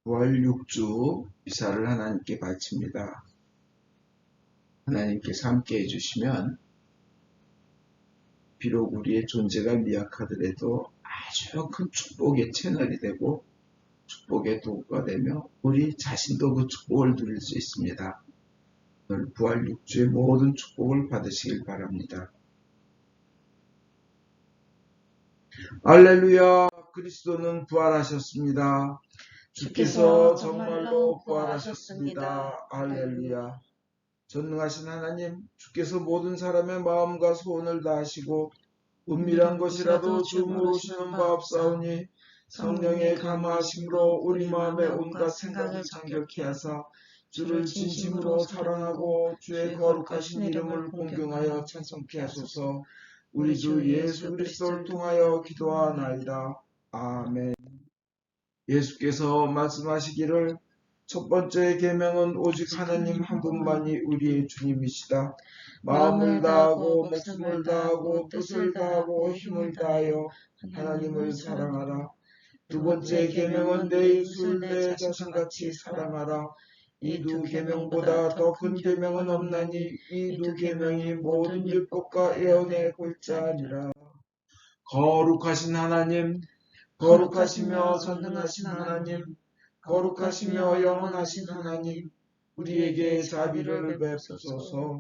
9월 6주 미사를 하나님께 바칩니다. 하나님께서 함께 해주시면 비록 우리의 존재가 미약하더라도 아주 큰 축복의 채널이 되고 축복의 도구가 되며 우리 자신도 그 축복을 누릴 수 있습니다. 오늘 부활 6주의 모든 축복을 받으시길 바랍니다. 할렐루야, 그리스도는 부활하셨습니다. 주께서 정말로 부활하셨습니다. 할렐루야. 전능하신 하나님, 주께서 모든 사람의 마음과 소원을 다하시고 은밀한 것이라도 주 모르시는 바 없사오니 성령의 감화하심으로 우리 마음의 온갖 생각을 정결케 하사 주를 진심으로 사랑하고 주의 거룩하신 이름을 공경하여 찬송케 하소서. 우리 주 예수 그리스도를 통하여 기도하나이다. 아멘. 예수께서 말씀하시기를 첫 번째 계명은 오직 하나님 한 분만이 우리의 주님이시다. 마음을 다하고 목숨을 다하고 뜻을 다하고 힘을 다하여 하나님을 사랑하라. 두 번째 계명은 내 이웃을 내 자신같이 사랑하라. 이 두 계명보다 더 큰 계명은 없나니 이 두 계명이 모든 율법과 예언의 골자니라. 거룩하신 하나님, 거룩하시며 전능하신 하나님, 거룩하시며 영원하신 하나님, 우리에게 자비를 베푸소서.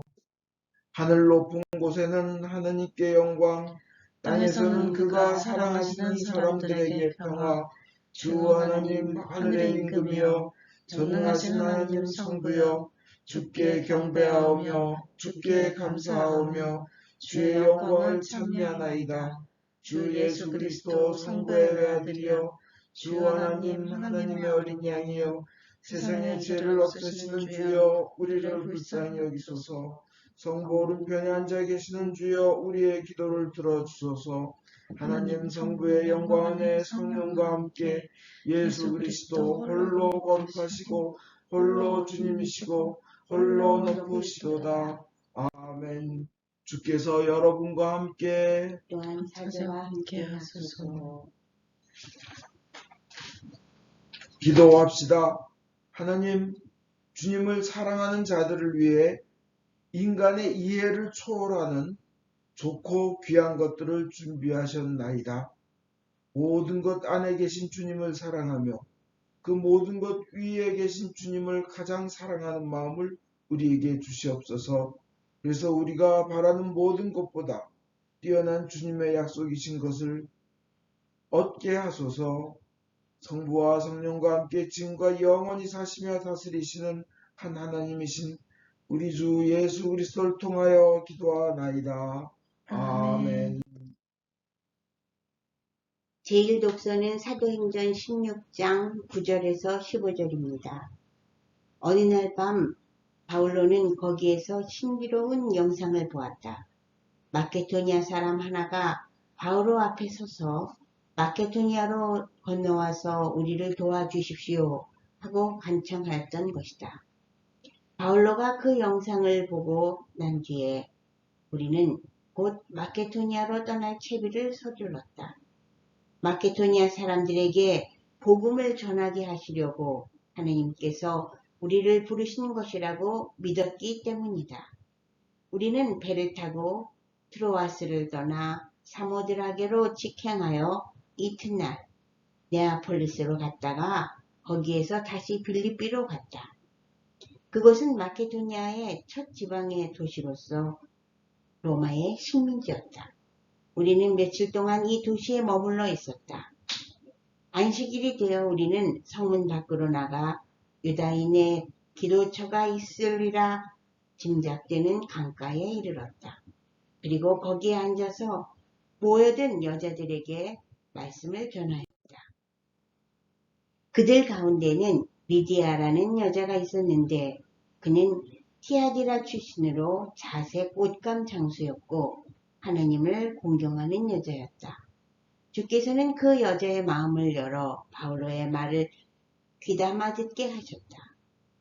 하늘 높은 곳에는 하나님께 영광, 땅에서는 그가 사랑하시는 사람들에게 평화. 주 하나님 하늘의 임금이여, 전능하신 하나님 성부여, 주께 경배하오며 주께 감사하오며 주의 영광을 찬미하나이다. 주 예수 그리스도 성부의 외아들이여, 주 하나님 하나님의 어린 양이여, 세상의 죄를 없애시는 주여 우리를 불쌍히 여기소서. 성부 오른편에 앉아 계시는 주여 우리의 기도를 들어주소서. 하나님 성부의 영광 안에 성령과 함께 예수 그리스도 홀로 거룩하시고 홀로 주님이시고 홀로 높으시도다. 아멘. 주께서 여러분과 함께 또한 사자와 함께 하소서. 기도합시다. 하나님, 주님을 사랑하는 자들을 위해 인간의 이해를 초월하는 좋고 귀한 것들을 준비하셨나이다. 모든 것 안에 계신 주님을 사랑하며 그 모든 것 위에 계신 주님을 가장 사랑하는 마음을 우리에게 주시옵소서. 그래서 우리가 바라는 모든 것보다 뛰어난 주님의 약속이신 것을 얻게 하소서. 성부와 성령과 함께 지금과 영원히 사시며 다스리시는 한 하나님이신 우리 주 예수 그리스도를 통하여 기도하나이다. 아멘. 제1독서는 사도행전 16장 9절에서 15절입니다. 어느 날 밤 바울로는 거기에서 신비로운 영상을 보았다. 마케도니아 사람 하나가 바울로 앞에 서서 마케도니아로 건너와서 우리를 도와주십시오 하고 간청하였던 것이다. 바울로가 그 영상을 보고 난 뒤에 우리는 곧 마케도니아로 떠날 채비를 서둘렀다. 마케도니아 사람들에게 복음을 전하게 하시려고 하나님께서 우리를 부르신 것이라고 믿었기 때문이다. 우리는 배를 타고 트로아스를 떠나 사모드라게로 직행하여 이튿날 네아폴리스로 갔다가 거기에서 다시 빌립비로 갔다. 그곳은 마케도니아의 첫 지방의 도시로서 로마의 식민지였다. 우리는 며칠 동안 이 도시에 머물러 있었다. 안식일이 되어 우리는 성문 밖으로 나가 유다인의 기도처가 있으리라 짐작되는 강가에 이르렀다. 그리고 거기에 앉아서 모여든 여자들에게 말씀을 전하였다. 그들 가운데는 리디아라는 여자가 있었는데 그는 티아디라 출신으로 자색 옷감 장수였고 하나님을 공경하는 여자였다. 주께서는 그 여자의 마음을 열어 바울로의 말을 귀담아 듣게 하셨다.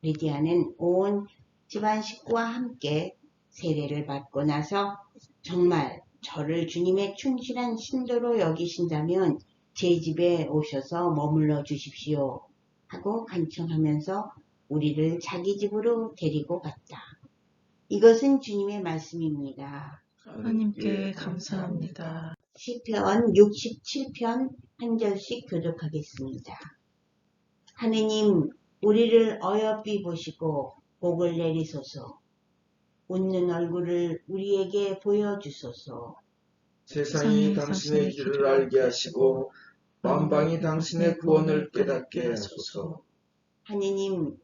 리디아는 온 집안 식구와 함께 세례를 받고 나서 정말 저를 주님의 충실한 신도로 여기신다면 제 집에 오셔서 머물러 주십시오 하고 간청하면서 우리를 자기 집으로 데리고 갔다. 이것은 주님의 말씀입니다. 하나님께 감사합니다. 시편 67편 한 절씩 교독하겠습니다. 하느님, 우리를 어여삐 보시고 복을 내리소서. 웃는 얼굴을 우리에게 보여주소서. 세상이 당신의 길을 알게 하시고 만방이 당신의 구원을 깨닫게 하소서. 하느님,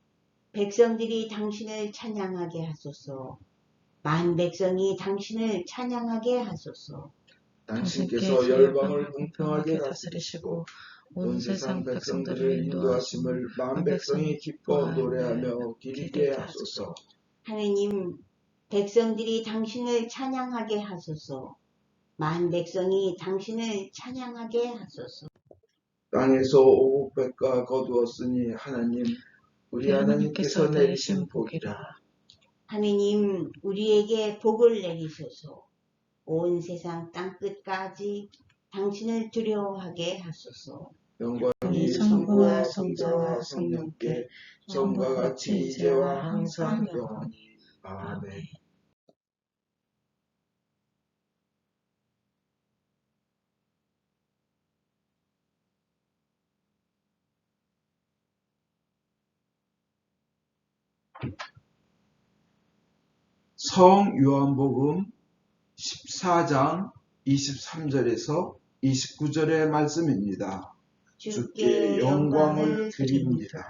백성들이 당신을 찬양하게 하소서. 만 백성이 당신을 찬양하게 하소서. 당신께서 열방을 공평하게 다스리시고 온 세상 백성들을 인도하심을 만 백성이 기뻐 노래하며 기리게 하소서. 하느님, 백성들이 당신을 찬양하게 하소서. 만 백성이 당신을 찬양하게 하소서. 땅에서 오곡백과 거두었으니 하나님, 우리 하나님께서 내리신 복이라. 하느님, 우리에게 복을 내리소서. 온 세상 땅끝까지 당신을 두려워하게 하소서. 영광이 성부와 성자와 성령께 전과 같이 이제와 항상 영원히. 아멘. 성 요한복음 14장 23절에서 29절의 말씀입니다. 주께 영광을 드립니다.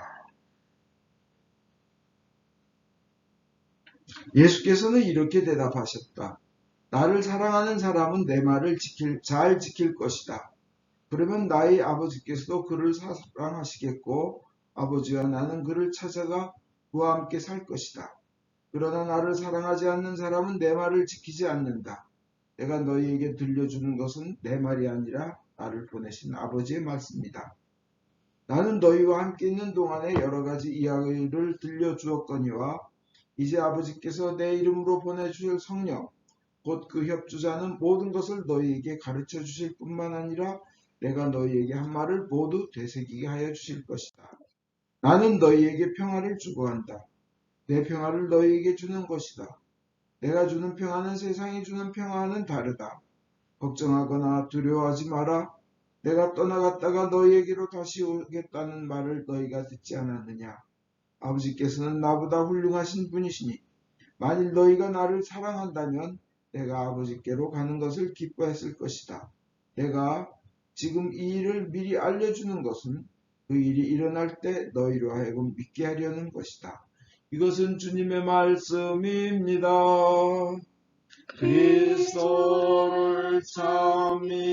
예수께서는 이렇게 대답하셨다. 나를 사랑하는 사람은 내 말을 잘 지킬 것이다. 그러면 나의 아버지께서도 그를 사랑하시겠고 아버지와 나는 그를 찾아가 그와 함께 살 것이다. 그러나 나를 사랑하지 않는 사람은 내 말을 지키지 않는다. 내가 너희에게 들려주는 것은 내 말이 아니라 나를 보내신 아버지의 말씀이다. 나는 너희와 함께 있는 동안에 여러 가지 이야기를 들려주었거니와 이제 아버지께서 내 이름으로 보내주실 성령, 곧 그 협주자는 모든 것을 너희에게 가르쳐 주실 뿐만 아니라 내가 너희에게 한 말을 모두 되새기게 하여 주실 것이다. 나는 너희에게 평화를 주고 한다. 내 평화를 너희에게 주는 것이다. 내가 주는 평화는 세상이 주는 평화와는 다르다. 걱정하거나 두려워하지 마라. 내가 떠나갔다가 너희에게로 다시 오겠다는 말을 너희가 듣지 않았느냐. 아버지께서는 나보다 훌륭하신 분이시니 만일 너희가 나를 사랑한다면 내가 아버지께로 가는 것을 기뻐했을 것이다. 내가 지금 이 일을 미리 알려주는 것은 그 일이 일어날 때 너희로 하여금 믿게 하려는 것이다. 이것은 주님의 말씀입니다. 그리스도를 찬미합니다.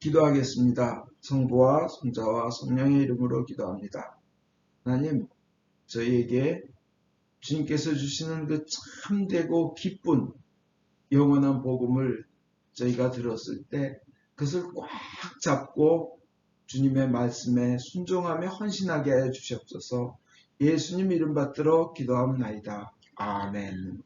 기도하겠습니다. 성부와 성자와 성령의 이름으로 기도합니다. 하나님, 저희에게 주님께서 주시는 그 참되고 기쁜 영원한 복음을 저희가 들었을 때 그것을 꽉 잡고 주님의 말씀에 순종하며 헌신하게 하여 주시옵소서. 예수님 이름 받들어 기도합나이다. 아멘.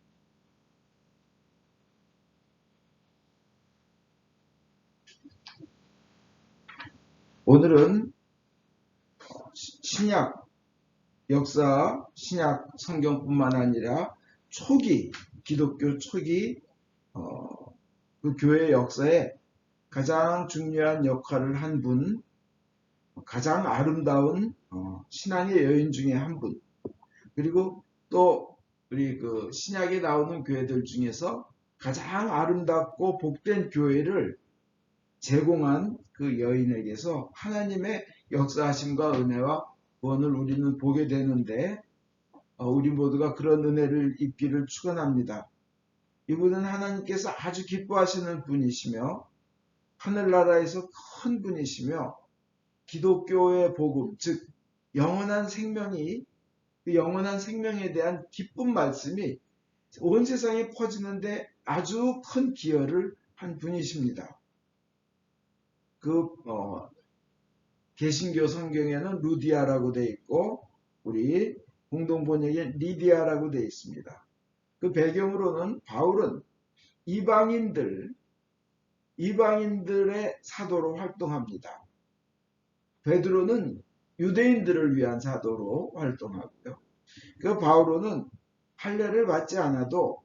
오늘은 신약 역사, 신약 성경뿐만 아니라 초기, 기독교 초기 그 교회 역사에 가장 중요한 역할을 한 분, 가장 아름다운 신앙의 여인 중에 한 분, 그리고 또 우리 그 신약에 나오는 교회들 중에서 가장 아름답고 복된 교회를 제공한 그 여인에게서 하나님의 역사하심과 은혜와 구원을 우리는 보게 되는데 우리 모두가 그런 은혜를 입기를 축원합니다. 이분은 하나님께서 아주 기뻐하시는 분이시며 하늘나라에서 큰 분이시며 기독교의 복음, 즉 영원한 생명이 그 영원한 생명에 대한 기쁜 말씀이 온 세상에 퍼지는데 아주 큰 기여를 한 분이십니다. 그 개신교 성경에는 루디아라고 되어 있고 우리 공동번역에 리디아라고 되어 있습니다. 그 배경으로는 바울은 이방인들 이방인들의 사도로 활동합니다. 베드로는 유대인들을 위한 사도로 활동하고요. 그 바오로는 할례를 받지 않아도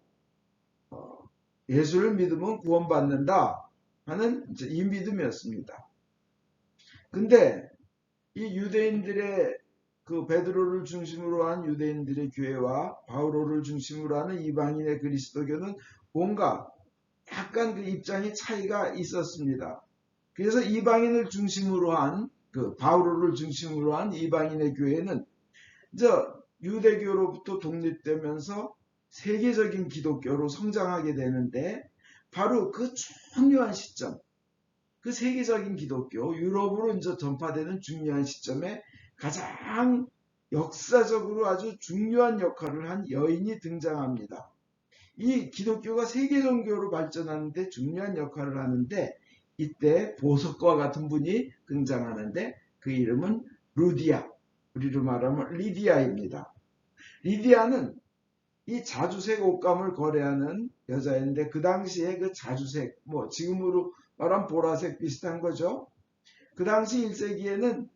예수를 믿으면 구원받는다 하는 이 믿음이었습니다. 근데 이 유대인들의 그 베드로를 중심으로 한 유대인들의 교회와 바오로를 중심으로 하는 이방인의 그리스도교는 뭔가 약간 그 입장이 차이가 있었습니다. 그래서 이방인을 중심으로 한 그 바오로를 중심으로 한 이방인의 교회는 유대교로부터 독립되면서 세계적인 기독교로 성장하게 되는데 바로 그 중요한 시점, 그 세계적인 기독교, 유럽으로 이제 전파되는 중요한 시점에 가장 역사적으로 아주 중요한 역할을 한 여인이 등장합니다. 이 기독교가 세계 종교로 발전하는데 중요한 역할을 하는데 이때 보석과 같은 분이 등장하는데 그 이름은 루디아, 우리로 말하면 리디아입니다. 리디아는 이 자주색 옷감을 거래하는 여자인데 그 당시에 그 자주색, 뭐 지금으로 말하면 보라색 비슷한 거죠. 그 당시 1세기에는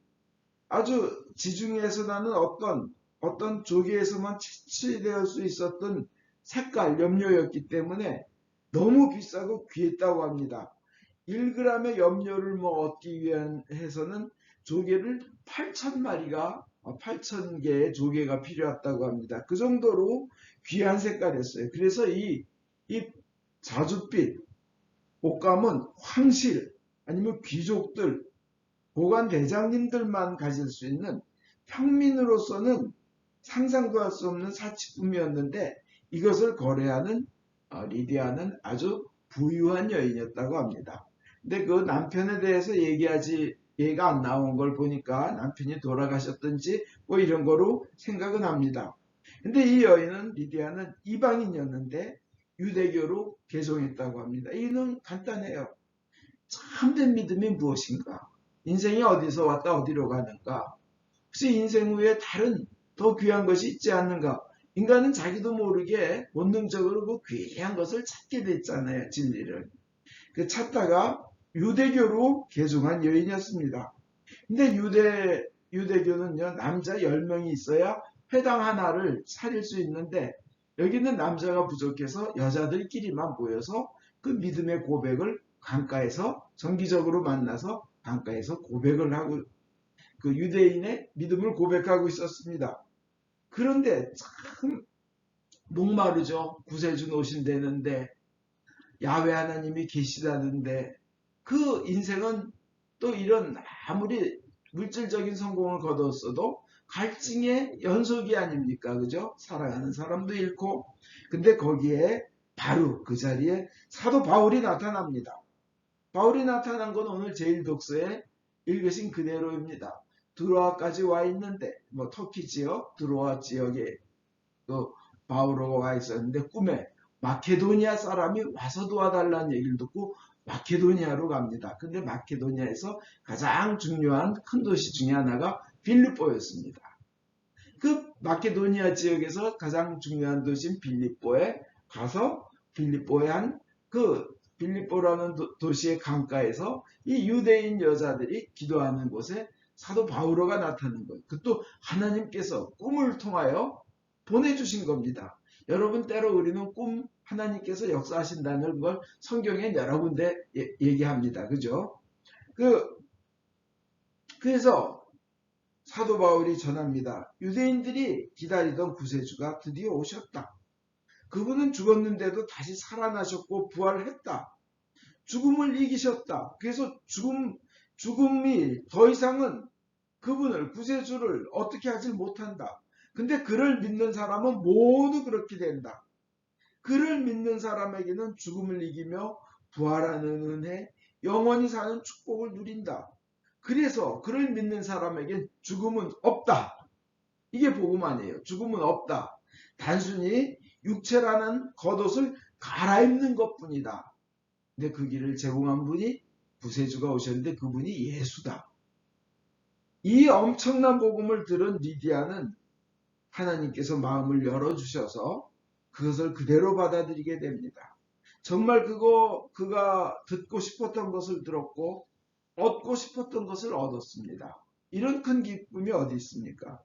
아주 지중해에서 나는 어떤 조개에서만 채취될 수 있었던 색깔, 염료였기 때문에 너무 비싸고 귀했다고 합니다. 1g의 염료를 얻기 위해서는 조개를 8,000개의 조개가 필요했다고 합니다. 그 정도로 귀한 색깔이었어요. 그래서 이 자줏빛 옷감은 황실 아니면 귀족들, 고관 대장님들만 가질 수 있는 평민으로서는 상상도 할 수 없는 사치품이었는데 이것을 거래하는 리디아는 아주 부유한 여인이었다고 합니다. 근데 그 남편에 대해서 얘가 안 나온 걸 보니까 남편이 돌아가셨든지 뭐 이런 거로 생각은 합니다. 근데 이 여인은 리디아는 이방인이었는데 유대교로 개종했다고 합니다. 이는 간단해요. 참된 믿음이 무엇인가? 인생이 어디서 왔다 어디로 가는가? 혹시 인생 후에 다른 더 귀한 것이 있지 않는가? 인간은 자기도 모르게 본능적으로 그 귀한 것을 찾게 됐잖아요. 진리를. 그 찾다가 유대교로 개종한 여인이었습니다. 근데 유대교는요, 남자 10명이 있어야 회당 하나를 차릴 수 있는데 여기는 남자가 부족해서 여자들끼리만 모여서 그 믿음의 고백을 강가에서 정기적으로 만나서 강가에서 고백을 하고 그 유대인의 믿음을 고백하고 있었습니다. 그런데 참 목마르죠. 구세주 오신다는데 야훼 하나님이 계시다는데 그 인생은 또 이런 아무리 물질적인 성공을 거뒀어도 갈증의 연속이 아닙니까? 그죠? 사랑하는 사람도 잃고. 근데 거기에 바로 그 자리에 사도 바울이 나타납니다. 바울이 나타난 건 오늘 제1독서에 읽으신 그대로입니다. 드로아까지 와 있는데 뭐 터키 지역, 드로아 지역에 그 바울로가 와 있었는데 꿈에 마케도니아 사람이 와서 도와달라는 얘기를 듣고 마케도니아로 갑니다. 근데 마케도니아에서 가장 중요한 큰 도시 중에 하나가 빌립보였습니다. 그 마케도니아 지역에서 가장 중요한 도시인 빌립보에 가서 빌립보라는 도시의 강가에서 이 유대인 여자들이 기도하는 곳에 사도 바울로가 나타나는 거예요. 그것도 하나님께서 꿈을 통하여 보내주신 겁니다. 여러분 때로 우리는 꿈 하나님께서 역사하신다는 걸 성경에 여러 군데 얘기합니다. 그죠? 그래서 사도 바울이 전합니다. 유대인들이 기다리던 구세주가 드디어 오셨다. 그분은 죽었는데도 다시 살아나셨고 부활했다. 죽음을 이기셨다. 그래서 죽음이 더 이상은 그분을 구세주를 어떻게 하지 못한다. 근데 그를 믿는 사람은 모두 그렇게 된다. 그를 믿는 사람에게는 죽음을 이기며 부활하는 은혜, 영원히 사는 축복을 누린다. 그래서 그를 믿는 사람에게 죽음은 없다. 이게 복음 아니에요. 죽음은 없다. 단순히 육체라는 겉옷을 갈아입는 것뿐이다. 근데 그 길을 제공한 분이 구세주가 오셨는데 그분이 예수다. 이 엄청난 복음을 들은 리디아는 하나님께서 마음을 열어주셔서 그것을 그대로 받아들이게 됩니다. 정말 그가 듣고 싶었던 것을 들었고 얻고 싶었던 것을 얻었습니다. 이런 큰 기쁨이 어디 있습니까?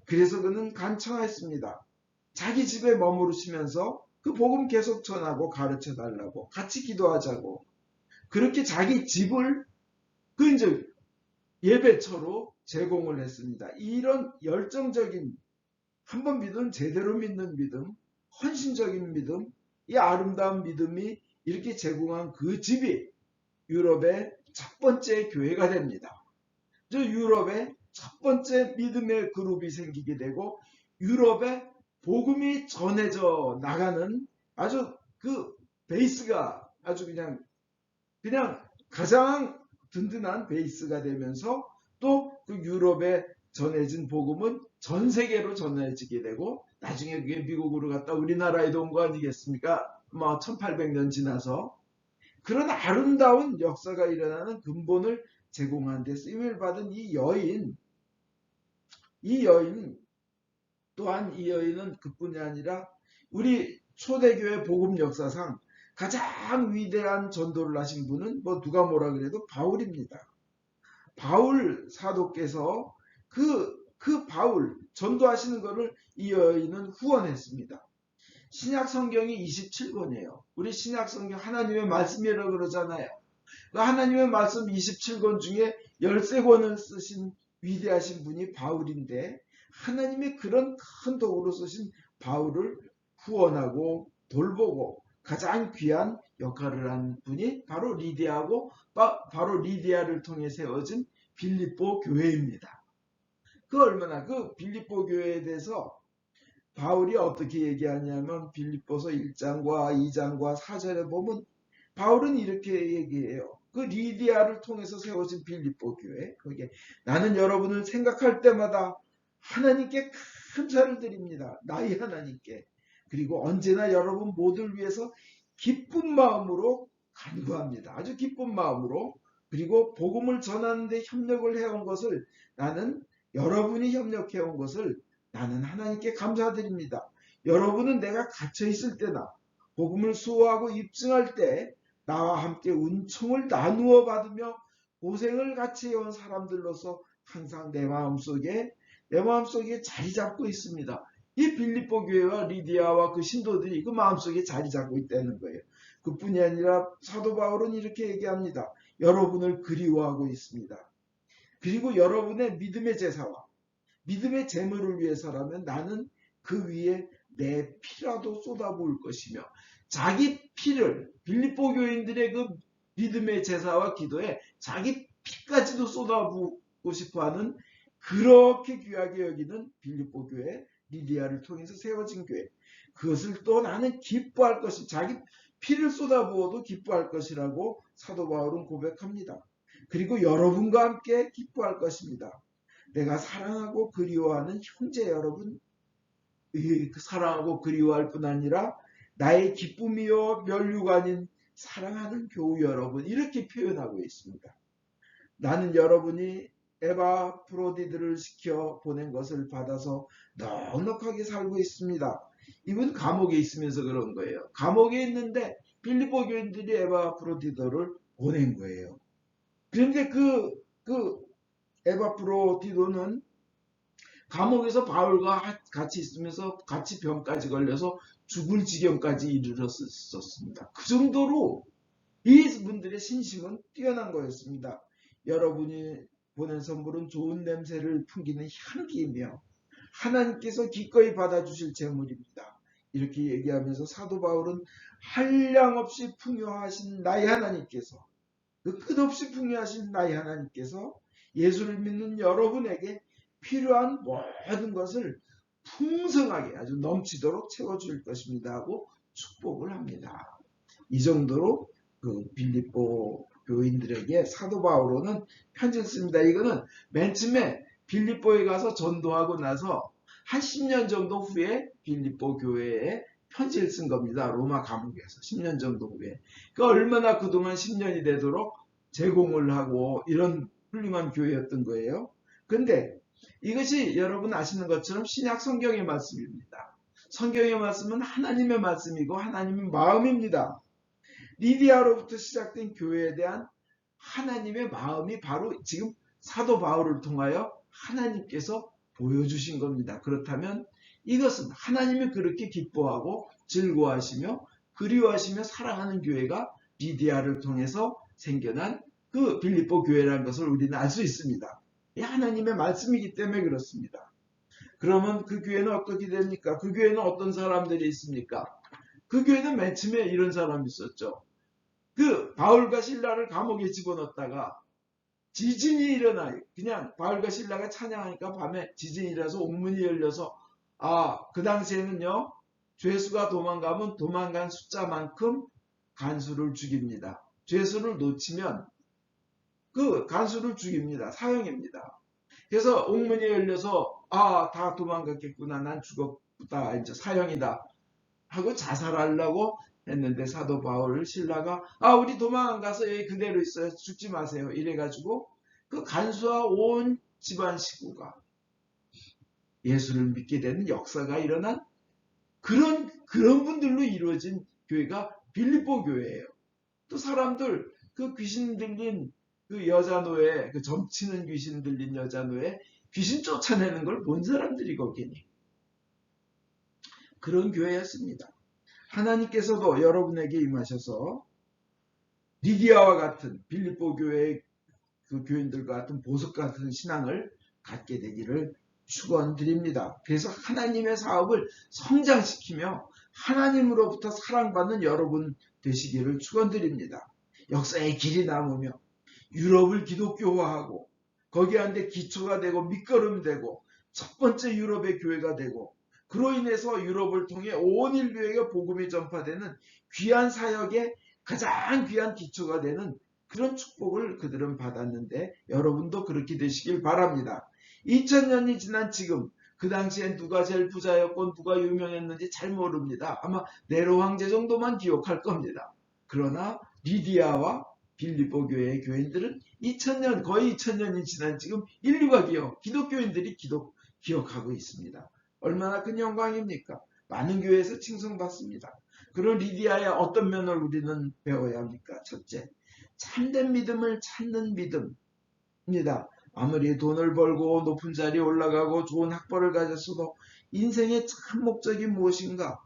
그래서 그는 간청했습니다. 자기 집에 머무르시면서 그 복음 계속 전하고 가르쳐 달라고, 같이 기도하자고, 그렇게 자기 집을 그 이제 예배처로 제공을 했습니다. 이런 열정적인, 한번 믿으면 제대로 믿는 믿음, 헌신적인 믿음, 이 아름다운 믿음이 이렇게 제공한 그 집이 유럽의 첫 번째 교회가 됩니다. 저 유럽의 첫 번째 믿음의 그룹이 생기게 되고 유럽에 복음이 전해져 나가는 아주 그 베이스가 아주 그냥 가장 든든한 베이스가 되면서 또 그 유럽에 전해진 복음은 전 세계로 전해지게 되고 나중에 그게 미국으로 갔다 우리나라에도 온 거 아니겠습니까? 뭐 1800년 지나서 그런 아름다운 역사가 일어나는 근본을 제공한 데 쓰임을 받은 이 여인 또한 이 여인은 그뿐이 아니라 우리 초대교회 복음 역사상 가장 위대한 전도를 하신 분은 뭐 누가 뭐라 그래도 바울입니다. 바울 사도께서 그 바울 전도하시는 것을 이 여인은 후원했습니다. 신약 성경이 27권이에요. 우리 신약 성경 하나님의 말씀이라고 그러잖아요. 그 하나님의 말씀 27권 중에 13권을 쓰신 위대하신 분이 바울인데 하나님의 그런 큰 도구로 쓰신 바울을 후원하고 돌보고 가장 귀한 역할을 한 분이 바로 리디아고 바로 리디아를 통해 세워진 빌립보 교회입니다. 그 빌립보 교회에 대해서 바울이 어떻게 얘기하냐면 빌립보서 1장과 2장과 4절에 보면 바울은 이렇게 얘기해요. 그 리디아를 통해서 세워진 빌립보 교회, 거기에 나는 여러분을 생각할 때마다 하나님께 감사를 드립니다. 나의 하나님께. 그리고 언제나 여러분 모두를 위해서 기쁜 마음으로 간구합니다. 아주 기쁜 마음으로. 그리고 복음을 전하는 데 협력을 해온 것을 여러분이 협력해온 것을 나는 하나님께 감사드립니다. 여러분은 내가 갇혀 있을 때나 복음을 수호하고 입증할 때 나와 함께 은총을 나누어 받으며 고생을 같이 해온 사람들로서 항상 내 마음속에 자리 잡고 있습니다. 이 빌립보 교회와 리디아와 그 신도들이 그 마음속에 자리 잡고 있다는 거예요. 그뿐이 아니라 사도 바울은 이렇게 얘기합니다. 여러분을 그리워하고 있습니다. 그리고 여러분의 믿음의 제사와 믿음의 재물을 위해서라면 나는 그 위에 내 피라도 쏟아부을 것이며 자기 피를 빌립보 교인들의 그 믿음의 제사와 기도에 자기 피까지도 쏟아부고 싶어하는 그렇게 귀하게 여기는 빌립보 교회 리디아를 통해서 세워진 교회 그것을 또 나는 기뻐할 것이 자기 피를 쏟아부어도 기뻐할 것이라고 사도 바울은 고백합니다. 그리고 여러분과 함께 기뻐할 것입니다. 내가 사랑하고 그리워하는 형제 여러분, 사랑하고 그리워할 뿐 아니라 나의 기쁨이요 면류관인 사랑하는 교우 여러분 이렇게 표현하고 있습니다. 나는 여러분이 에바프로디드를 시켜 보낸 것을 받아서 넉넉하게 살고 있습니다. 이분 감옥에 있으면서 그런 거예요. 감옥에 있는데 빌립보 교인들이 에바프로디드를 보낸 거예요. 그런데 그 에바프로디도는 감옥에서 바울과 같이 있으면서 같이 병까지 걸려서 죽을 지경까지 이르렀었습니다. 그 정도로 이분들의 신심은 뛰어난 거였습니다. 여러분이 보낸 선물은 좋은 냄새를 풍기는 향기이며 하나님께서 기꺼이 받아주실 재물입니다. 이렇게 얘기하면서 사도 바울은 한량없이 풍요하신 나의 하나님께서 그 끝없이 풍요하신 나의 하나님께서 예수를 믿는 여러분에게 필요한 모든 것을 풍성하게 아주 넘치도록 채워줄 것입니다 하고 축복을 합니다. 이 정도로 그 빌립보 교인들에게 사도 바울은 편지를 씁니다. 이거는 맨 처음에 빌립보에 가서 전도하고 나서 한 10년 정도 후에 빌립보 교회에 편지를 쓴 겁니다. 로마 감옥에서 10년 정도 후에. 그 얼마나 그동안 10년이 되도록 제공을 하고 이런 훌륭한 교회였던 거예요. 근데 이것이 여러분 아시는 것처럼 신약 성경의 말씀입니다. 성경의 말씀은 하나님의 말씀이고 하나님의 마음입니다. 리디아로부터 시작된 교회에 대한 하나님의 마음이 바로 지금 사도 바울을 통하여 하나님께서 보여주신 겁니다. 그렇다면 이것은 하나님이 그렇게 기뻐하고 즐거워하시며 그리워하시며 사랑하는 교회가 리디아를 통해서 생겨난 그 빌립보 교회라는 것을 우리는 알 수 있습니다. 이 하나님의 말씀이기 때문에 그렇습니다. 그러면 그 교회는 어떻게 됩니까? 그 교회는 어떤 사람들이 있습니까? 그 교회는 맨 처음에 이런 사람이 있었죠. 그 바울과 신라를 감옥에 집어넣었다가 지진이 일어나요. 그냥 바울과 신라가 찬양하니까 밤에 지진이 일어나서 옥문이 열려서 그 당시에는요. 죄수가 도망가면 도망간 숫자만큼 간수를 죽입니다. 죄수를 놓치면 그 간수를 죽입니다. 사형입니다. 그래서 옥문이 열려서 다 도망갔겠구나. 난 죽었다. 이제 사형이다. 하고 자살하려고 했는데 사도 바울 신라가 우리 도망 안 가서 여기 그대로 있어요. 죽지 마세요. 이래가지고 그 간수와 온 집안 식구가 예수를 믿게 되는 역사가 일어난 그런 분들로 이루어진 교회가 빌립보 교회예요. 또 사람들 그 귀신 들린 그 여자 노예, 그 점치는 귀신 들린 여자 노예 귀신 쫓아내는 걸 본 사람들이 거기니 그런 교회였습니다. 하나님께서도 여러분에게 임하셔서 리디아와 같은 빌립보 교회의 그 교인들과 같은 보석 같은 신앙을 갖게 되기를 축원드립니다. 그래서 하나님의 사업을 성장시키며 하나님으로부터 사랑받는 여러분 되시기를 축원드립니다. 역사의 길이 남으며 유럽을 기독교화하고 거기에 한데 기초가 되고 밑거름이 되고 첫 번째 유럽의 교회가 되고 그로 인해서 유럽을 통해 온 인류에게 복음이 전파되는 귀한 사역의 가장 귀한 기초가 되는 그런 축복을 그들은 받았는데 여러분도 그렇게 되시길 바랍니다. 2000년이 지난 지금 그 당시엔 누가 제일 부자였고 누가 유명했는지 잘 모릅니다. 아마 네로 황제 정도만 기억할 겁니다. 그러나 리디아와 빌립보 교회의 교인들은 2000년 거의 2000년이 지난 지금 인류가 기독교인들이 기억하고 있습니다. 얼마나 큰 영광입니까? 많은 교회에서 칭송받습니다. 그런 리디아의 어떤 면을 우리는 배워야 합니까? 첫째, 참된 믿음을 찾는 믿음입니다. 아무리 돈을 벌고 높은 자리에 올라가고 좋은 학벌을 가졌어도 인생의 참 목적이 무엇인가?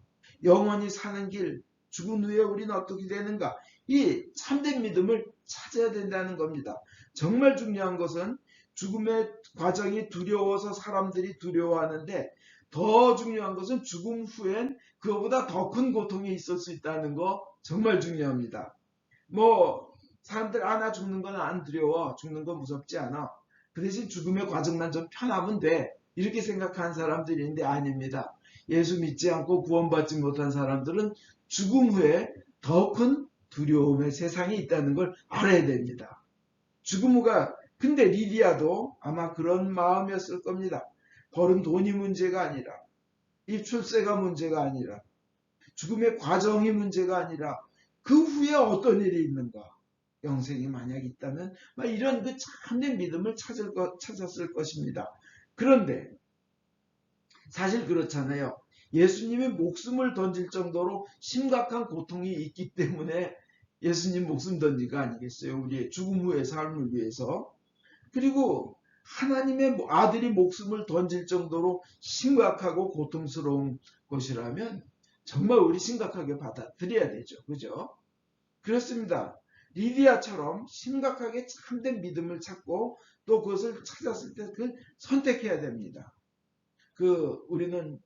영원히 사는 길, 죽은 후에 우리는 어떻게 되는가? 이 참된 믿음을 찾아야 된다는 겁니다. 정말 중요한 것은 죽음의 과정이 두려워서 사람들이 두려워하는데 더 중요한 것은 죽음 후엔 그거보다 더 큰 고통이 있을 수 있다는 거 정말 중요합니다. 사람들 나 죽는 건 안 두려워. 죽는 건 무섭지 않아. 그 대신 죽음의 과정만 좀 편하면 돼. 이렇게 생각하는 사람들이 있는데 아닙니다. 예수 믿지 않고 구원받지 못한 사람들은 죽음 후에 더 큰 두려움의 세상이 있다는 걸 알아야 됩니다. 근데 리디아도 아마 그런 마음이었을 겁니다. 벌은 돈이 문제가 아니라 이 출세가 문제가 아니라 죽음의 과정이 문제가 아니라 그 후에 어떤 일이 있는가 영생이 만약 있다면 이런 그 참된 믿음을 찾았을 것입니다. 그런데 사실 그렇잖아요. 예수님이 목숨을 던질 정도로 심각한 고통이 있기 때문에 예수님 목숨 던진 거 아니겠어요? 우리의 죽음 후의 삶을 위해서. 그리고 하나님의 아들이 목숨을 던질 정도로 심각하고 고통스러운 것이라면 정말 우리 심각하게 받아들여야 되죠. 그죠? 그렇습니다. 리디아처럼 심각하게 참된 믿음을 찾고 또 그것을 찾았을 때 그걸 선택해야 됩니다. 우리는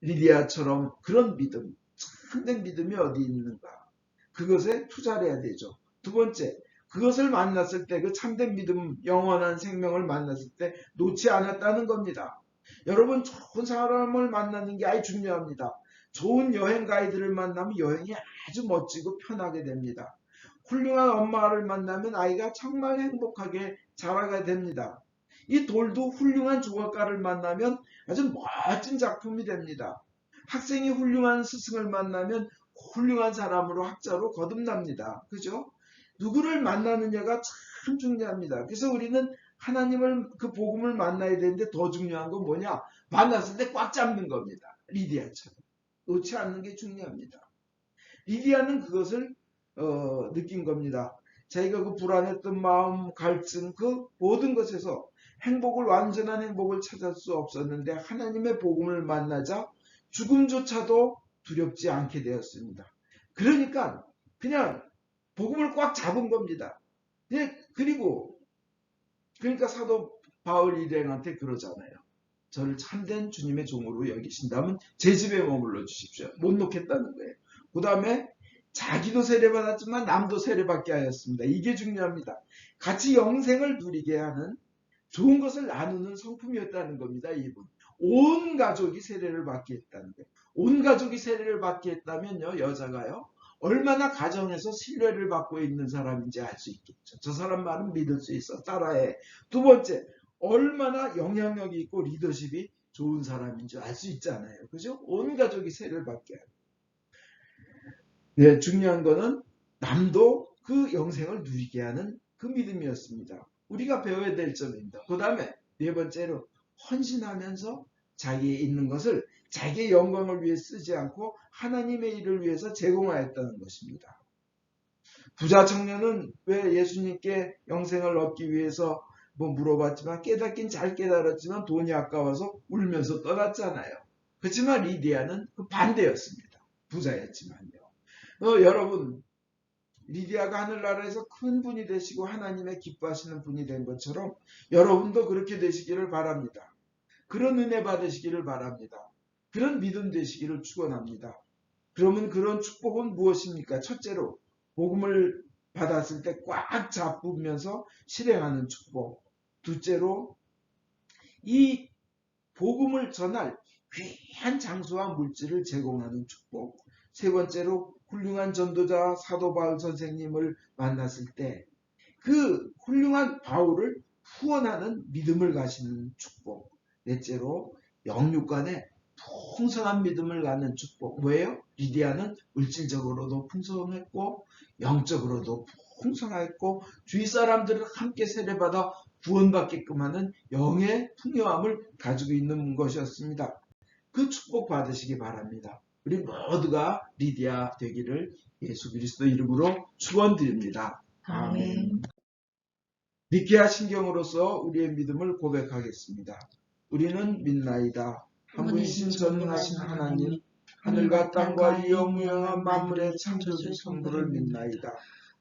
리디아처럼 그런 믿음, 참된 믿음이 어디 있는가? 그것에 투자를 해야 되죠. 두 번째, 그것을 만났을 때 그 참된 믿음, 영원한 생명을 만났을 때 놓지 않았다는 겁니다. 여러분 좋은 사람을 만나는 게 아주 중요합니다. 좋은 여행 가이드를 만나면 여행이 아주 멋지고 편하게 됩니다. 훌륭한 엄마를 만나면 아이가 정말 행복하게 자라게 됩니다. 이 돌도 훌륭한 조각가를 만나면 아주 멋진 작품이 됩니다. 학생이 훌륭한 스승을 만나면 훌륭한 사람으로 학자로 거듭납니다. 그죠? 누구를 만나느냐가 참 중요합니다. 그래서 우리는 하나님을 그 복음을 만나야 되는데 더 중요한 건 뭐냐? 만났을 때 꽉 잡는 겁니다. 리디아처럼. 놓지 않는 게 중요합니다. 리디아는 그것을 느낀 겁니다. 자기가 그 불안했던 마음, 갈증, 그 모든 것에서 완전한 행복을 찾을 수 없었는데 하나님의 복음을 만나자 죽음조차도 두렵지 않게 되었습니다. 그러니까 그냥 복음을 꽉 잡은 겁니다. 그러니까 사도 바울 일행한테 그러잖아요. 저를 참된 주님의 종으로 여기신다면 제 집에 머물러 주십시오. 못 놓겠다는 거예요. 그 다음에 자기도 세례받았지만 남도 세례받게 하였습니다. 이게 중요합니다. 같이 영생을 누리게 하는 좋은 것을 나누는 성품이었다는 겁니다. 이분. 온 가족이 세례를 받게 했다는 거예요. 온 가족이 세례를 받게 했다면요. 여자가요. 얼마나 가정에서 신뢰를 받고 있는 사람인지 알 수 있겠죠. 저 사람 말은 믿을 수 있어. 따라해. 두 번째, 얼마나 영향력이 있고 리더십이 좋은 사람인 줄 알 수 있잖아요. 그죠? 온 가족이 세례를 받게 하는. 네, 중요한 거는 남도 그 영생을 누리게 하는 그 믿음이었습니다. 우리가 배워야 될 점입니다. 그 다음에 네 번째로 헌신하면서 자기의 있는 것을 자기의 영광을 위해 쓰지 않고 하나님의 일을 위해서 제공하였다는 것입니다. 부자 청년은 왜 예수님께 영생을 얻기 위해서 물어봤지만 깨닫긴 잘 깨달았지만 돈이 아까워서 울면서 떠났잖아요. 그렇지만 리디아는 그 반대였습니다. 부자였지만요. 여러분, 리디아가 하늘나라에서 큰 분이 되시고 하나님의 기뻐하시는 분이 된 것처럼 여러분도 그렇게 되시기를 바랍니다. 그런 은혜 받으시기를 바랍니다. 그런 믿음 되시기를 축원합니다. 그러면 그런 축복은 무엇입니까? 첫째로 복음을 받았을 때 꽉 잡으면서 실행하는 축복. 둘째로 이 복음을 전할 귀한 장소와 물질을 제공하는 축복. 세 번째로 훌륭한 전도자 사도 바울 선생님을 만났을 때 그 훌륭한 바울을 후원하는 믿음을 가시는 축복. 넷째로 영육간에 풍성한 믿음을 갖는 축복. 뭐예요? 리디아는 물질적으로도 풍성했고 영적으로도 풍성했고 주위 사람들을 함께 세례받아 구원받게끔 하는 영의 풍요함을 가지고 있는 것이었습니다. 그 축복 받으시기 바랍니다. 우리 모두가 리디아 되기를 예수 그리스도 이름으로 축원드립니다. 아멘. 니케아 신경으로서 우리의 믿음을 고백하겠습니다. 우리는 믿나이다. 한 분이신 전능하신 하나님, 하늘과 땅과 이 영무영한 만물의 창조주 성부를 믿나이다.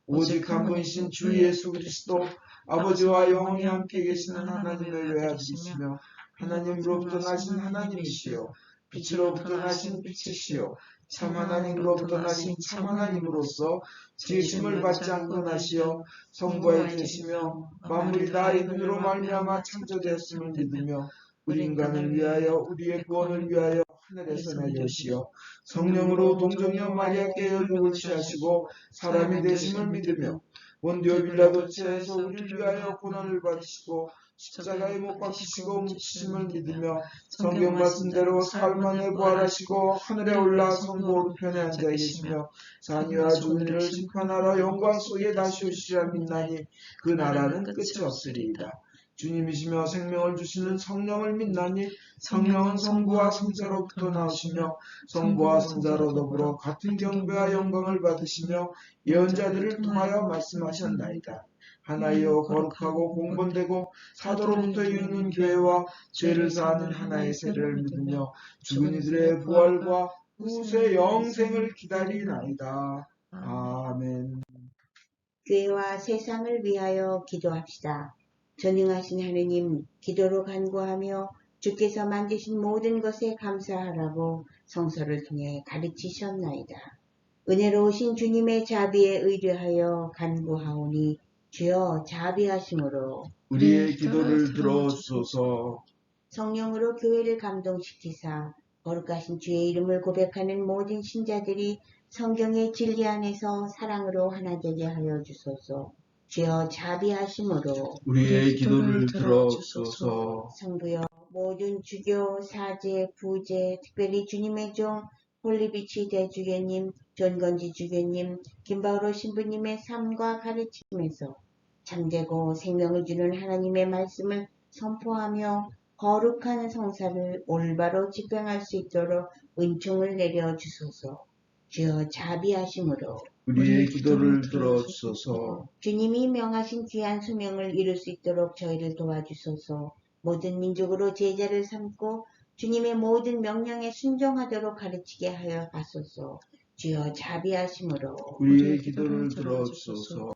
오직 한 분이신 주 예수 그리스도 아버지와 영원히 함께 계시는 하나님의 외아들이시며 하나님으로부터 나신 하나님이시요 빛으로부터 나신 빛이시요 참 하나님으로부터 나신 참 하나님으로서 지으심을 받지 않고 나시어 성부에 계시며 만물이 다 이분으로 말미암아 창조되었음을 믿으며 우리 인간을 위하여 우리의 구원을 위하여 하늘에서 내려오시어 성령으로 동정녀 마리아께 열육을 취하시고 사람이 되심을 믿으며 본디오 빌라도처에서 우리를 위하여 고난을 받으시고 십자가에 못 박히시고 묻히심을 믿으며 성경 말씀대로 사흘 만에 부활하시고 하늘에 올라 성부 오른편에 앉아 계시며 자녀와 죽은 이를 심판하러 영광 속에 다시 오시리라 믿나니 그 나라는 끝이 없으리이다. 주님이시며 생명을 주시는 성령을 믿나니 성령은 성부와 성자로부터 나오시며 성부와 성자로 더불어 같은 경배와 영광을 받으시며 예언자들을 통하여 말씀하셨나이다. 하나이요 거룩하고 공본되고 사도로부터 이루는 교회와 죄를 사하는 하나의 세례를 믿으며 죽은 이들의 부활과 후세 영생을 기다리나이다. 아멘. 교회와 세상을 위하여 기도합시다. 전능하신 하느님, 기도로 간구하며 주께서 만드신 모든 것에 감사하라고 성서를 통해 가르치셨나이다. 은혜로우신 주님의 자비에 의뢰하여 간구하오니 주여 자비하심으로 우리의 기도를 들어주소서. 성령으로 교회를 감동시키사 거룩하신 주의 이름을 고백하는 모든 신자들이 성경의 진리 안에서 사랑으로 하나 되게 하여 주소서. 주여 자비하심으로 우리의 기도를 들어주소서. 성부여 모든 주교, 사제, 부제, 특별히 주님의 종 홀리비치 대주교님, 존건지 주교님, 김바오로 신부님의 삶과 가르침에서 참되고 생명을 주는 하나님의 말씀을 선포하며 거룩한 성사를 올바로 집행할 수 있도록 은총을 내려주소서. 주여 자비하심으로 우리의 기도를 들어주소서. 주님이 명하신 귀한 소명을 이룰 수 있도록 저희를 도와주소서. 모든 민족으로 제자를 삼고 주님의 모든 명령에 순종하도록 가르치게 하여 가소서. 주여 자비하심으로 우리의 기도를 들어주소서.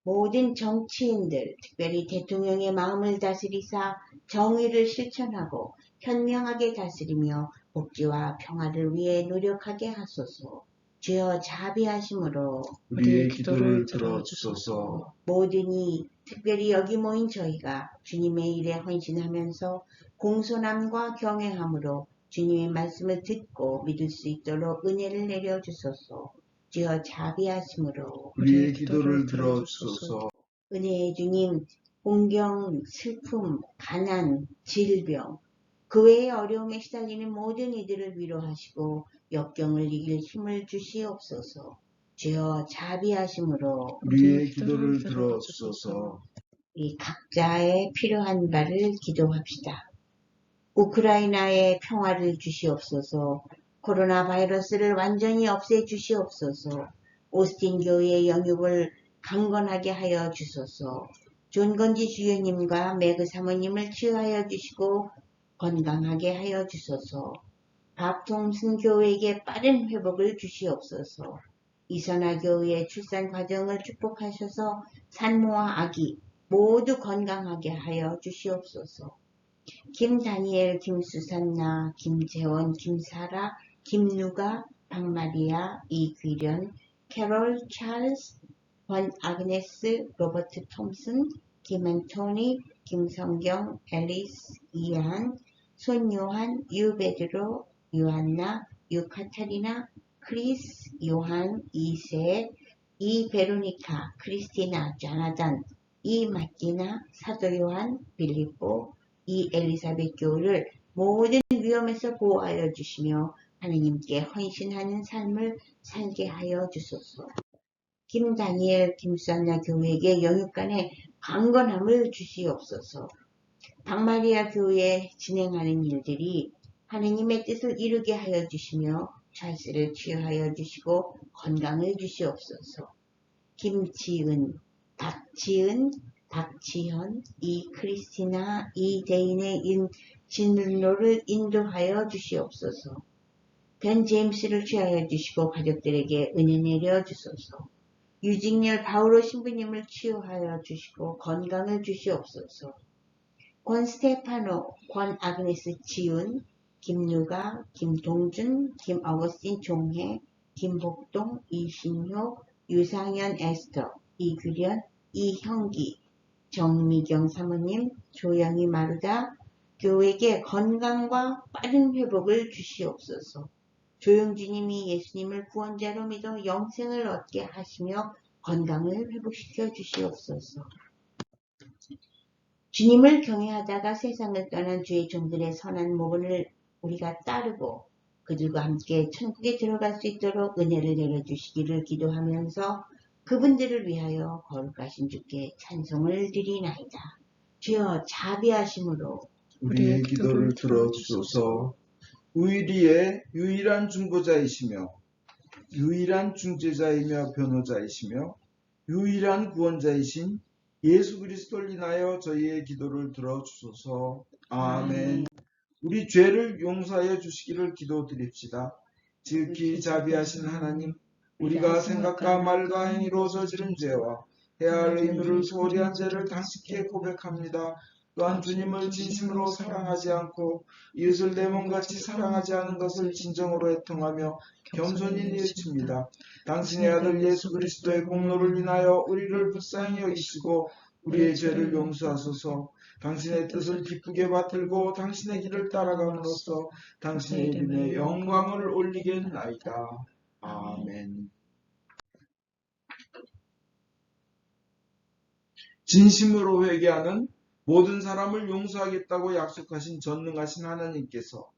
모든 정치인들, 특별히 대통령의 마음을 다스리사 정의를 실천하고 현명하게 다스리며 복지와 평화를 위해 노력하게 하소서. 주여 자비하심으로 우리의 기도를 들어주소서. 모든 이 특별히 여기 모인 저희가 주님의 일에 헌신하면서 공손함과 경외함으로 주님의 말씀을 듣고 믿을 수 있도록 은혜를 내려주소서. 주여 자비하심으로 우리의 기도를 들어주소서. 은혜의 주님, 공경, 슬픔, 가난, 질병, 그 외의 어려움에 시달리는 모든 이들을 위로하시고 역경을 이길 힘을 주시옵소서. 주여 자비하심으로 우리의 기도를 들어주소서. 이 각자의 필요한 바를 기도합시다. 우크라이나에 평화를 주시옵소서. 코로나 바이러스를 완전히 없애 주시옵소서. 오스틴 교회의 영육을 강건하게 하여 주소서. 존건지 주연님과 매그 사모님을 치유하여 주시고 건강하게 하여 주소서. 박통순 교회에게 빠른 회복을 주시옵소서. 이선화 교회의 출산 과정을 축복하셔서 산모와 아기 모두 건강하게 하여 주시옵소서. 김다니엘, 김수산나, 김재원, 김사라, 김누가, 박마리아, 이귀련, 캐롤, 찰스, 권아그네스, 로버트 톰슨, 김앤토니, 김성경, 앨리스, 이안, 손요한, 유베드로, 요한나, 유카타리나, 크리스, 요한, 이세, 이베로니카, 크리스티나, 자나단, 이마티나, 사도요한, 빌리포, 이 엘리사벳 교우를 모든 위험에서 보호하여 주시며 하느님께 헌신하는 삶을 살게 하여 주소서. 김다니엘, 김수한나 교우에게 영육간의 강건함을 주시옵소서. 박마리아 교우에 진행하는 일들이 하느님의 뜻을 이루게 하여 주시며 찰스를 치유하여 주시고 건강을 주시옵소서. 김지은, 박지은, 박지현, 이크리스티나, 이대인의 진로를 인도하여 주시옵소서. 벤 제임스를 취하여 주시고 가족들에게 은혜 내려 주소서. 유직렬 바오로 신부님을 치유하여 주시고 건강을 주시옵소서. 권 스테파노, 권 아그네스 지은, 김누가, 김동준, 김어거스틴 종혜, 김복동, 이신효, 유상현 에스터, 이규련, 이형기, 정미경 사모님, 조영희 마르다, 교회에게 건강과 빠른 회복을 주시옵소서. 조영주님이 예수님을 구원자로 믿어 영생을 얻게 하시며 건강을 회복시켜 주시옵소서. 주님을 경외하다가 세상을 떠난 주의 종들의 선한 모본을 우리가 따르고 그들과 함께 천국에 들어갈 수 있도록 은혜를 내려주시기를 기도하면서 그분들을 위하여 거룩하신 주께 찬송을 드리나이다. 주여 자비하심으로 우리의 기도를 들어주소서. 우리의 유일한 중보자이시며 유일한 중재자이며 변호자이시며 유일한 구원자이신 예수 그리스도를 인하여 저희의 기도를 들어주소서. 아멘. 우리 죄를 용서하여 주시기를 기도드립시다. 지극히 자비하신 하나님, 우리가 생각과 말과 행위로 저지른 죄와 해야 할 의무를 소홀히 한 죄를 당신께 고백합니다. 또한 주님을 진심으로 사랑하지 않고 이웃을 내 몸같이 사랑하지 않은 것을 진정으로 애통하며 겸손히 뉘우칩니다. 당신의 아들 예수 그리스도의 공로를 인하여 우리를 불쌍히 여기시고 우리의 죄를 용서하소서. 당신의 뜻을 기쁘게 받들고 당신의 길을 따라감으로써 당신의 이름에 영광을 올리겠나이다. 아멘. 진심으로 회개하는 모든 사람을 용서하겠다고 약속하신 전능하신 하나님께서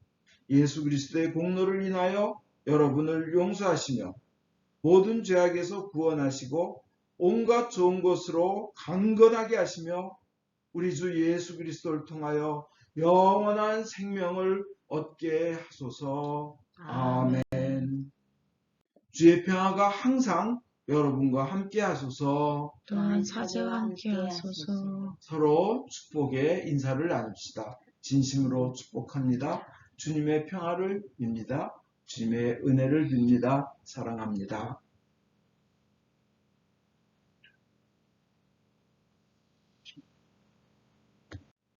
예수 그리스도의 공로를 인하여 여러분을 용서하시며 모든 죄악에서 구원하시고 온갖 좋은 것으로 강건하게 하시며 우리 주 예수 그리스도를 통하여 영원한 생명을 얻게 하소서. 아멘. 주의 평화가 항상 여러분과 함께 하소서. 또한 사제와 함께 하소서. 서로 축복의 인사를 나눕시다. 진심으로 축복합니다. 주님의 평화를 빕니다. 주님의 은혜를 빕니다. 사랑합니다.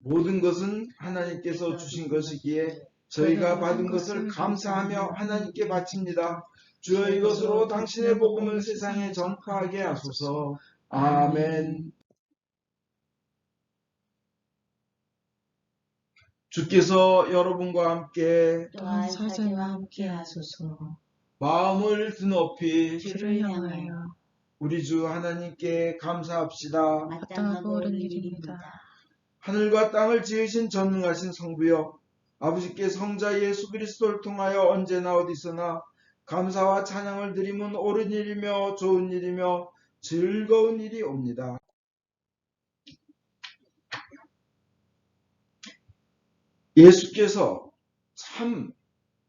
모든 것은 하나님께서 주신 것이기에 저희가 받은 것을 감사하며 하나님께 바칩니다. 주여 이것으로 당신의 복음을 세상에 전파하게 하소서. 아멘. 주께서 여러분과 함께 또한 사제와 함께 하소서. 마음을 드높이 주를 향하여 우리 주 하나님께 감사합시다. 마땅하고 옳은 일입니다. 하늘과 땅을 지으신 전능하신 성부여, 아버지께 성자 예수 그리스도를 통하여 언제나 어디서나 감사와 찬양을 드리면 옳은 일이며 좋은 일이며 즐거운 일이 옵니다. 예수께서 참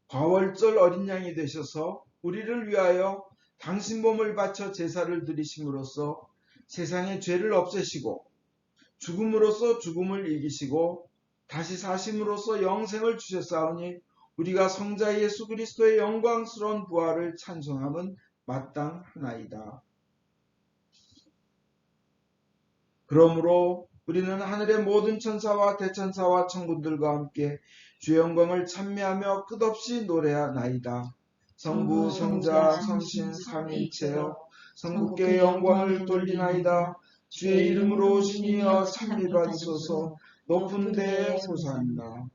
과월절 어린 양이 되셔서 우리를 위하여 당신 몸을 바쳐 제사를 드리심으로써 세상의 죄를 없애시고 죽음으로써 죽음을 이기시고 다시 사심으로써 영생을 주셨사오니 우리가 성자 예수 그리스도의 영광스러운 부활을 찬송함은 마땅하나이다. 그러므로 우리는 하늘의 모든 천사와 대천사와 천군들과 함께 주의 영광을 찬미하며 끝없이 노래하나이다. 성부, 성자, 성신, 삼위일체여 성부께 영광을 돌리나이다. 주의 이름으로 오신 이여 찬미 받으소서. 높은 데에 호산나.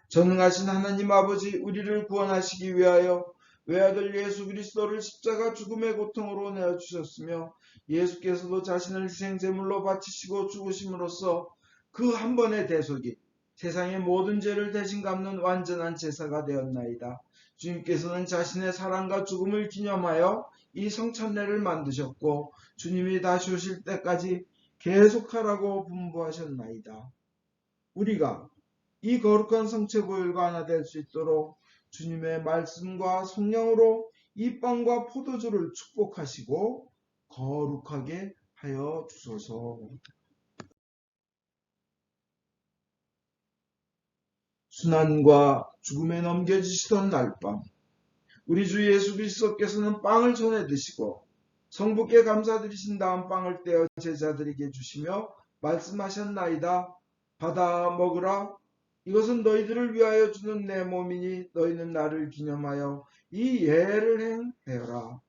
전능하신 하나님 아버지, 우리를 구원하시기 위하여 외아들 예수 그리스도를 십자가 죽음의 고통으로 내어주셨으며 예수께서도 자신을 희생제물로 바치시고 죽으심으로써 그 한 번의 대속이 세상의 모든 죄를 대신 갚는 완전한 제사가 되었나이다. 주님께서는 자신의 사랑과 죽음을 기념하여 이 성찬례를 만드셨고 주님이 다시 오실 때까지 계속하라고 분부하셨나이다. 우리가 이 거룩한 성체보혈과 하나 될 수 있도록 주님의 말씀과 성령으로 이 빵과 포도주를 축복하시고 거룩하게 하여 주소서. 순환과 죽음에 넘겨지시던 날밤, 우리 주 예수 그리스도께서는 빵을 전해 드시고 성부께 감사드리신 다음 빵을 떼어 제자들에게 주시며 말씀하셨나이다. 받아 먹으라. 이것은 너희들을 위하여 주는 내 몸이니 너희는 나를 기념하여 이 예를 행하여라.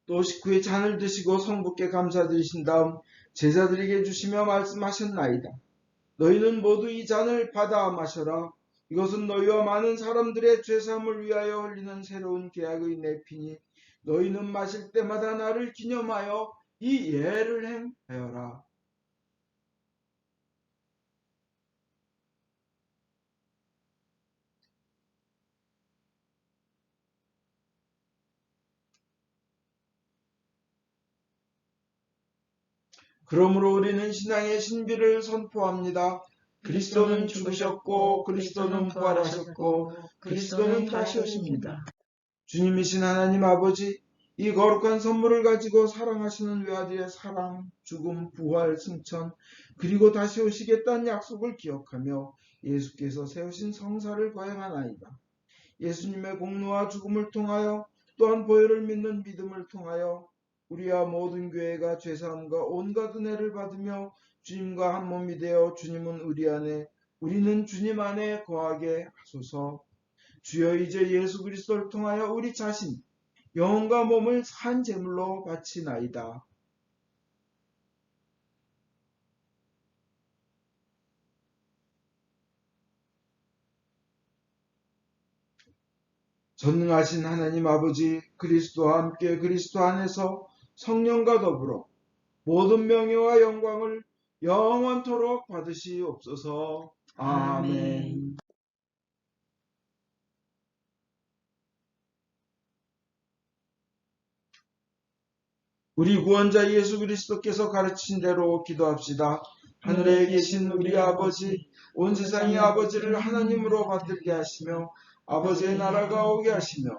또 식후에 잔을 드시고 성부께 감사드리신 다음 제자들에게 주시며 말씀하셨나이다. 너희는 모두 이 잔을 받아 마셔라. 이것은 너희와 많은 사람들의 죄사함을 위하여 흘리는 새로운 계약의 내 피니 너희는 마실 때마다 나를 기념하여 이 예를 행하여라. 그러므로 우리는 신앙의 신비를 선포합니다. 그리스도는 죽으셨고 그리스도는 부활하셨고 그리스도는 다시 오십니다. 주님이신 하나님 아버지, 이 거룩한 선물을 가지고 사랑하시는 외아들의 사랑, 죽음, 부활, 승천, 그리고 다시 오시겠다는 약속을 기억하며 예수께서 세우신 성사를 거행하나이다. 예수님의 공로와 죽음을 통하여 또한 보혈을 믿는 믿음을 통하여 우리와 모든 교회가 죄사함과 온갖 은혜를 받으며 주님과 한 몸이 되어 주님은 우리 안에, 우리는 주님 안에 거하게 하소서. 주여 이제 예수 그리스도를 통하여 우리 자신, 영혼과 몸을 산 제물로 바치나이다. 전능하신 하나님 아버지, 그리스도와 함께 그리스도 안에서 성령과 더불어 모든 명예와 영광을 영원토록 받으시옵소서. 아멘. 우리 구원자 예수 그리스도께서 가르치신 대로 기도합시다. 하늘에 계신 우리 아버지, 온 세상의 아버지를 하나님으로 받들게 하시며 아버지의 나라가 오게 하시며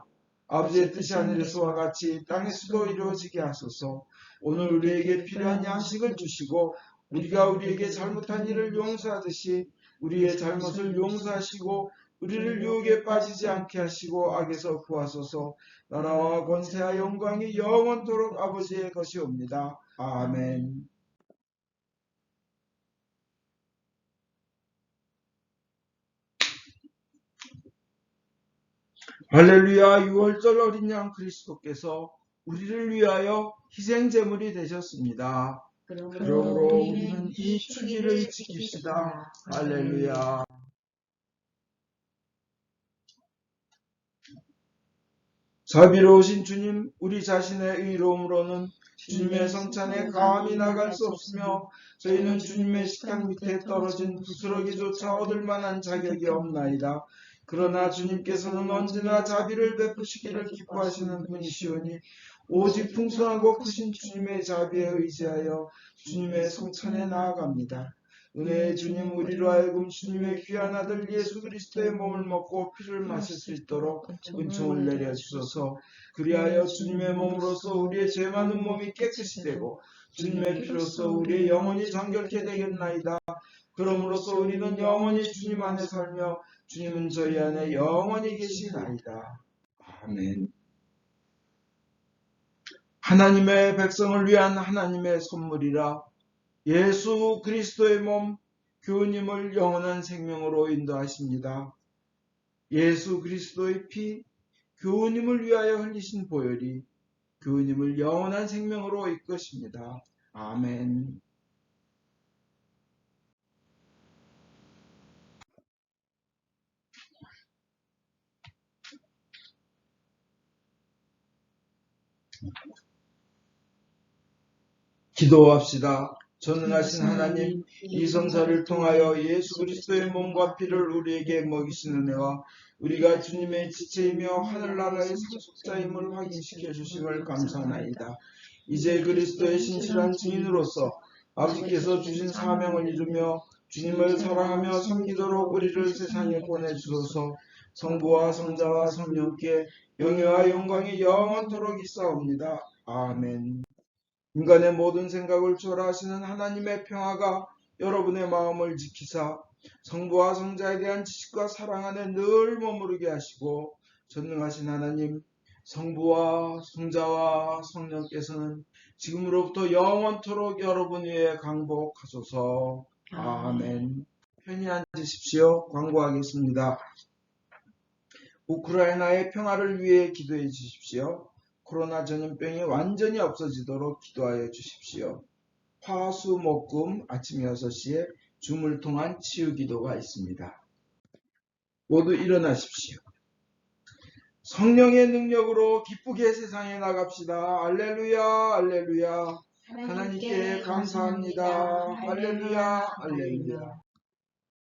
아버지의 뜻이 하늘에서와 같이 땅에서도 이루어지게 하소서. 오늘 우리에게 필요한 양식을 주시고 우리가 우리에게 잘못한 일을 용서하듯이 우리의 잘못을 용서하시고 우리를 유혹에 빠지지 않게 하시고 악에서 구하소서. 나라와 권세와 영광이 영원토록 아버지의 것이옵니다. 아멘. 할렐루야. 6월절 어린 양 그리스도께서 우리를 위하여 희생제물이 되셨습니다. 그러므로 우리는 이 주기를 지킵시다. 할렐루야. 자비로우신 주님, 우리 자신의 의로움으로는 주님의 성찬에 감히 나갈 수 없으며 저희는 주님의 식탁 밑에 떨어진 부스러기조차 얻을 만한 자격이 없나이다. 그러나 주님께서는 언제나 자비를 베푸시기를 기뻐하시는 분이시오니 오직 풍성하고 크신 주님의 자비에 의지하여 주님의 성찬에 나아갑니다. 은혜의 주님, 우리로 하여금 주님의 귀한 아들 예수 그리스도의 몸을 먹고 피를 마실 수 있도록 은총을 내려주소서. 그리하여 주님의 몸으로서 우리의 죄 많은 몸이 깨끗이 되고 주님의 피로서 우리의 영혼이 정결케 되겠나이다. 그러므로써 우리는 영원히 주님 안에 살며 주님은 저희 안에 영원히 계시나이다. 아멘. 하나님의 백성을 위한 하나님의 선물이라 예수 그리스도의 몸 교우님을 영원한 생명으로 인도하십니다. 예수 그리스도의 피 교우님을 위하여 흘리신 보혈이 교우님을 영원한 생명으로 이끄십니다. 아멘. 기도합시다. 전능하신 하나님, 이 성사를 통하여 예수 그리스도의 몸과 피를 우리에게 먹이시는 은혜와 우리가 주님의 지체이며 하늘나라의 상속자임을 확인시켜 주심을 감사하나이다. 이제 그리스도의 신실한 증인으로서 아버지께서 주신 사명을 이루며 주님을 사랑하며 섬기도록 우리를 세상에 보내주소서. 성부와 성자와 성령께 영예와 영광이 영원토록 있사옵니다. 아멘. 인간의 모든 생각을 초월하시는 하나님의 평화가 여러분의 마음을 지키사 성부와 성자에 대한 지식과 사랑 안에 늘 머무르게 하시고 전능하신 하나님, 성부와 성자와 성령께서는 지금으로부터 영원토록 여러분 위에 강복하소서. 아멘. 편히 앉으십시오. 광고하겠습니다. 우크라이나의 평화를 위해 기도해 주십시오. 코로나 전염병이 완전히 없어지도록 기도하여 주십시오. 화, 수, 목, 금 아침 6시에 줌을 통한 치유 기도가 있습니다. 모두 일어나십시오. 성령의 능력으로 기쁘게 세상에 나갑시다. 할렐루야, 할렐루야. 하나님께 감사합니다. 할렐루야, 할렐루야.